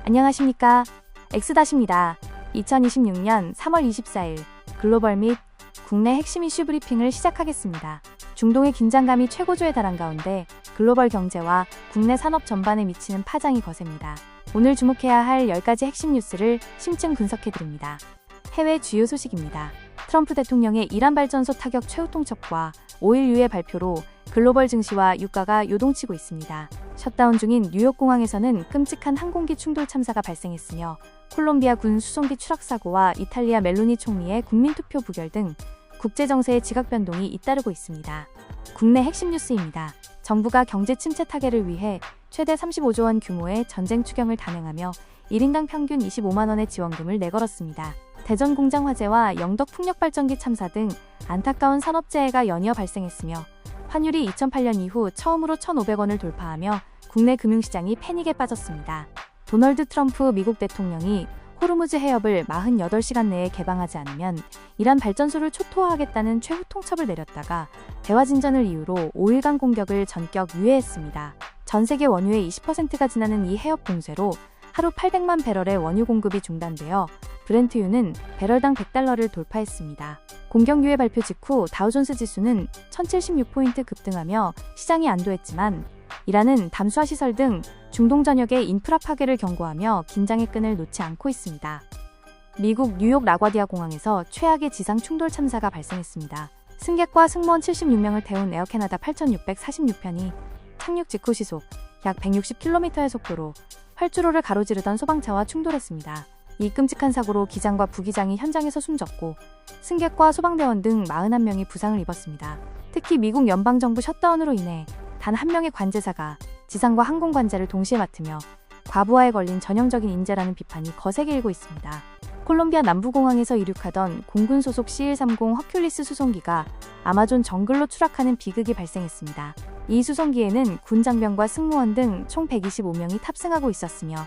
안녕하십니까. 엑스닷입니다. 2026년 3월 24일 글로벌 및 국내 핵심 이슈 브리핑을 시작하겠습니다. 중동의 긴장감이 최고조에 달한 가운데 글로벌 경제와 국내 산업 전반에 미치는 파장이 거셉니다. 오늘 주목해야 할 10가지 핵심 뉴스를 심층 분석해드립니다. 해외 주요 소식입니다. 트럼프 대통령의 이란 발전소 타격 최후 통첩과 5일 유예 발표로 글로벌 증시와 유가가 요동치고 있습니다. 셧다운 중인 뉴욕공항에서는 끔찍한 항공기 충돌 참사가 발생했으며 콜롬비아 군 수송기 추락 사고와 이탈리아 멜로니 총리의 국민투표 부결 등 국제정세의 지각 변동이 잇따르고 있습니다. 국내 핵심 뉴스입니다. 정부가 경제 침체 타개를 위해 최대 35조 원 규모의 전쟁 추경을 단행하며 1인당 평균 25만 원의 지원금을 내걸었습니다. 대전 공장 화재와 영덕 풍력발전기 참사 등 안타까운 산업재해가 연이어 발생했으며 환율이 2008년 이후 처음으로 1,500원을 돌파하며 국내 금융시장이 패닉에 빠졌습니다. 도널드 트럼프 미국 대통령이 호르무즈 해협을 48시간 내에 개방하지 않으면 이란 발전소를 초토화하겠다는 최후 통첩을 내렸다가 대화 진전을 이유로 5일간 공격을 전격 유예했습니다. 전 세계 원유의 20%가 지나는 이 해협 봉쇄로 하루 800만 배럴의 원유 공급이 중단되어 브렌트유는 배럴당 100달러를 돌파했습니다. 공격 유예 발표 직후 다우존스 지수는 1076포인트 급등하며 시장이 안도했지만 이란은 담수화 시설 등 중동 전역의 인프라 파괴를 경고하며 긴장의 끈을 놓지 않고 있습니다. 미국 뉴욕 라과디아 공항에서 최악의 지상 충돌 참사가 발생했습니다. 승객과 승무원 76명을 태운 에어캐나다 8646편이 착륙 직후 시속 약 160km의 속도로 활주로를 가로지르던 소방차와 충돌했습니다. 이 끔찍한 사고로 기장과 부기장이 현장에서 숨졌고 승객과 소방대원 등 41명이 부상을 입었습니다. 특히 미국 연방정부 셧다운으로 인해 단 한 명의 관제사가 지상과 항공 관제를 동시에 맡으며 과부하에 걸린 전형적인 인재라는 비판이 거세게 일고 있습니다. 콜롬비아 남부공항에서 이륙하던 공군 소속 C-130 허큘리스 수송기가 아마존 정글로 추락하는 비극이 발생했습니다. 이 수송기에는 군 장병과 승무원 등 총 125명이 탑승하고 있었으며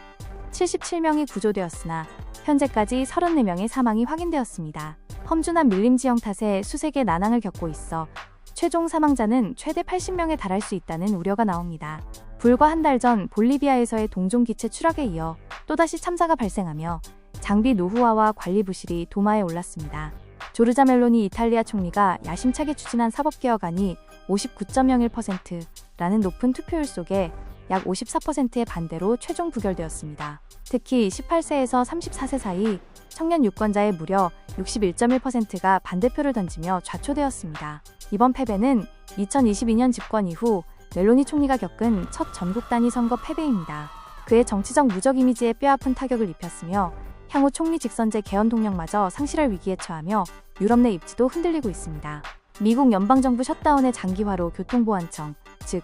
77명이 구조되었으나 현재까지 34명의 사망이 확인되었습니다. 험준한 밀림 지형 탓에 수색에 난항을 겪고 있어 최종 사망자는 최대 80명에 달할 수 있다는 우려가 나옵니다. 불과 한 달 전 볼리비아에서의 동종 기체 추락에 이어 또다시 참사가 발생하며 장비 노후화와 관리 부실이 도마에 올랐습니다. 조르자 멜로니 이탈리아 총리가 야심차게 추진한 사법개혁안이 59.01%라는 높은 투표율 속에 약 54%의 반대로 최종 부결되었습니다. 특히 18세에서 34세 사이 청년 유권자의 무려 61.1%가 반대표를 던지며 좌초되었습니다. 이번 패배는 2022년 집권 이후 멜로니 총리가 겪은 첫 전국 단위 선거 패배입니다. 그의 정치적 누적 이미지에 뼈아픈 타격을 입혔으며 향후 총리 직선제 개헌 동력마저 상실할 위기에 처하며 유럽 내 입지도 흔들리고 있습니다. 미국 연방정부 셧다운의 장기화로 교통보안청, 즉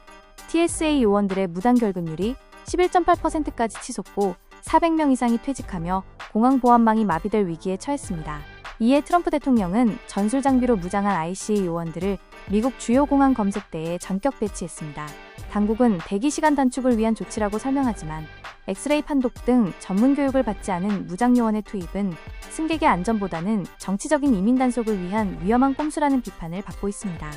TSA 요원들의 무단 결근율이 11.8%까지 치솟고 400명 이상이 퇴직하며 공항 보안망이 마비될 위기에 처했습니다. 이에 트럼프 대통령은 전술 장비로 무장한 ICA 요원들을 미국 주요 공항 검색대에 전격 배치했습니다. 당국은 대기 시간 단축을 위한 조치라고 설명하지만 엑스레이 판독 등 전문 교육을 받지 않은 무장 요원의 투입은 승객의 안전보다는 정치적인 이민 단속을 위한 위험한 꼼수라는 비판을 받고 있습니다.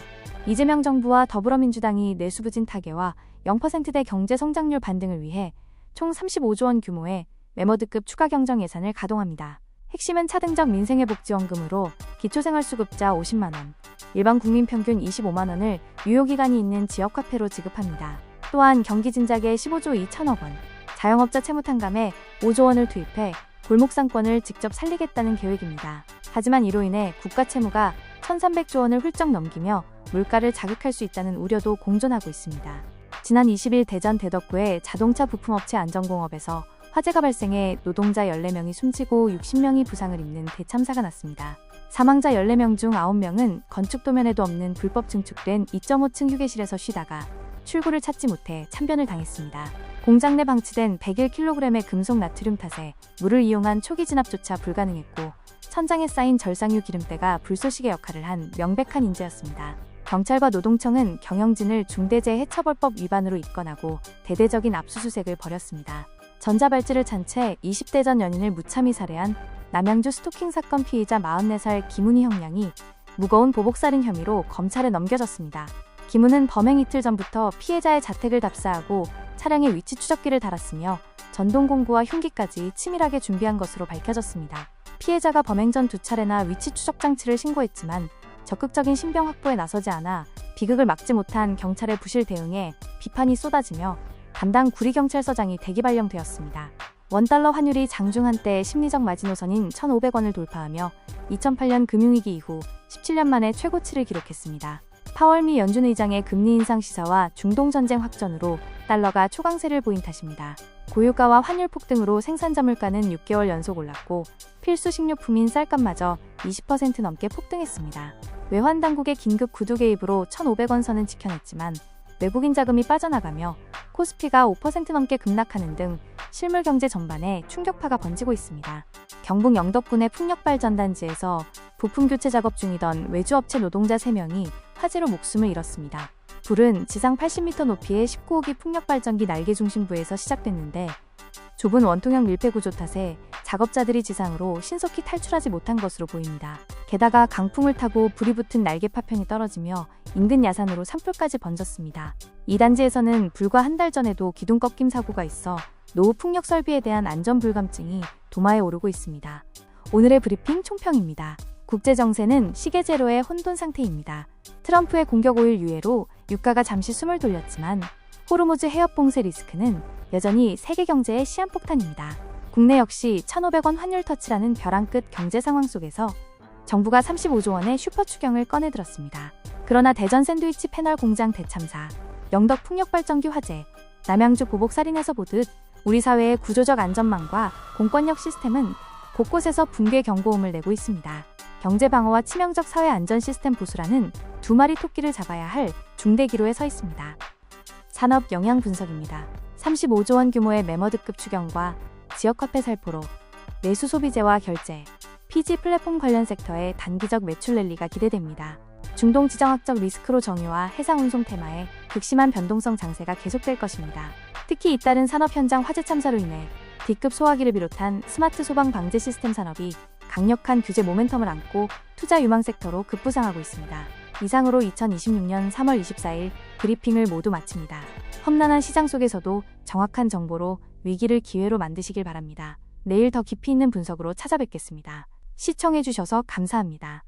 이재명 정부와 더불어민주당이 내수부진 타개와 0%대 경제 성장률 반등을 위해 총 35조 원 규모의 메머드급 추가 경정 예산을 가동합니다. 핵심은 차등적 민생회복지원금으로 기초생활수급자 50만 원, 일반 국민 평균 25만 원을 유효기간이 있는 지역화폐로 지급합니다. 또한 경기 진작에 15조 2천억 원, 자영업자 채무탕감에 5조 원을 투입해 골목상권을 직접 살리겠다는 계획입니다. 하지만 이로 인해 국가 채무가 1,300조 원을 훌쩍 넘기며 물가를 자극할 수 있다는 우려도 공존하고 있습니다. 지난 20일 대전 대덕구의 자동차 부품업체 안전공업에서 화재가 발생해 노동자 14명이 숨지고 60명이 부상을 입는 대참사가 났습니다. 사망자 14명 중 9명은 건축 도면에도 없는 불법 증축된 2.5층 휴게실에서 쉬다가 출구를 찾지 못해 참변을 당했습니다. 공장 내 방치된 101kg의 금속 나트륨 탓에 물을 이용한 초기 진압조차 불가능했고 천장에 쌓인 절상유 기름때가 불쏘시개 역할을 한 명백한 인재였습니다. 경찰과 노동청은 경영진을 중대재해처벌법 위반으로 입건하고 대대적인 압수수색을 벌였습니다. 전자발찌를 찬 채 20대 전 연인을 무참히 살해한 남양주 스토킹 사건 피의자 44살 김은희 형량이 무거운 보복살인 혐의로 검찰에 넘겨졌습니다. 김은은 범행 이틀 전부터 피해자의 자택을 답사하고 차량의 위치 추적기를 달았으며 전동 공구와 흉기까지 치밀하게 준비한 것으로 밝혀졌습니다. 피해자가 범행 전 2차례나 위치 추적 장치를 신고했지만 적극적인 신병 확보에 나서지 않아 비극을 막지 못한 경찰의 부실 대응에 비판이 쏟아지며 담당 구리경찰서장이 대기 발령되었습니다. 원달러 환율이 장중 한때 심리적 마지노선인 1,500원을 돌파하며 2008년 금융위기 이후 17년 만에 최고치를 기록했습니다. 파월 미 연준 의장의 금리 인상 시사와 중동 전쟁 확전으로 달러가 초강세를 보인 탓입니다. 고유가와 환율 폭등으로 생산자 물가는 6개월 연속 올랐고 필수 식료품인 쌀값마저 20% 넘게 폭등했습니다. 외환 당국의 긴급 구두 개입으로 1,500원 선은 지켜냈지만 외국인 자금이 빠져나가며 코스피가 5% 넘게 급락하는 등 실물 경제 전반에 충격파가 번지고 있습니다. 경북 영덕군의 풍력발전단지에서 부품 교체 작업 중이던 외주업체 노동자 3명이 화재로 목숨을 잃었습니다. 불은 지상 80m 높이의 19호기 풍력발전기 날개 중심부에서 시작됐는데 좁은 원통형 밀폐 구조 탓에 작업자들이 지상으로 신속히 탈출하지 못한 것으로 보입니다. 게다가 강풍을 타고 불이 붙은 날개 파편이 떨어지며 인근 야산으로 산불까지 번졌습니다. 이 단지에서는 불과 한 달 전에도 기둥 꺾임 사고가 있어 노후 풍력 설비에 대한 안전 불감증이 도마에 오르고 있습니다. 오늘의 브리핑 총평입니다. 국제정세는 시계 제로의 혼돈 상태입니다. 트럼프의 공격 5일 유예로 유가가 잠시 숨을 돌렸지만 호르무즈 해협 봉쇄 리스크는 여전히 세계 경제의 시한폭탄입니다. 국내 역시 1,500원 환율 터치라는 벼랑 끝 경제 상황 속에서 정부가 35조 원의 슈퍼 추경을 꺼내들었습니다. 그러나 대전 샌드위치 패널 공장 대참사, 영덕 풍력발전기 화재, 남양주 보복 살인에서 보듯 우리 사회의 구조적 안전망과 공권력 시스템은 곳곳에서 붕괴 경고음을 내고 있습니다. 경제 방어와 치명적 사회 안전 시스템 부수라는 두 마리 토끼를 잡아야 할 중대 기로에 서 있습니다. 산업 영향 분석입니다. 35조 원 규모의 매머드급 추경과 지역화폐 살포로 내수 소비재와 결제, PG 플랫폼 관련 섹터의 단기적 매출 랠리가 기대됩니다. 중동 지정학적 리스크로 정유와 해상 운송 테마에 극심한 변동성 장세가 계속될 것입니다. 특히 잇따른 산업 현장 화재 참사로 인해 D급 소화기를 비롯한 스마트 소방 방제 시스템 산업이 강력한 규제 모멘텀을 안고 투자 유망 섹터로 급부상하고 있습니다. 이상으로 2026년 3월 24일 브리핑을 모두 마칩니다. 험난한 시장 속에서도 정확한 정보로 위기를 기회로 만드시길 바랍니다. 내일 더 깊이 있는 분석으로 찾아뵙겠습니다. 시청해주셔서 감사합니다.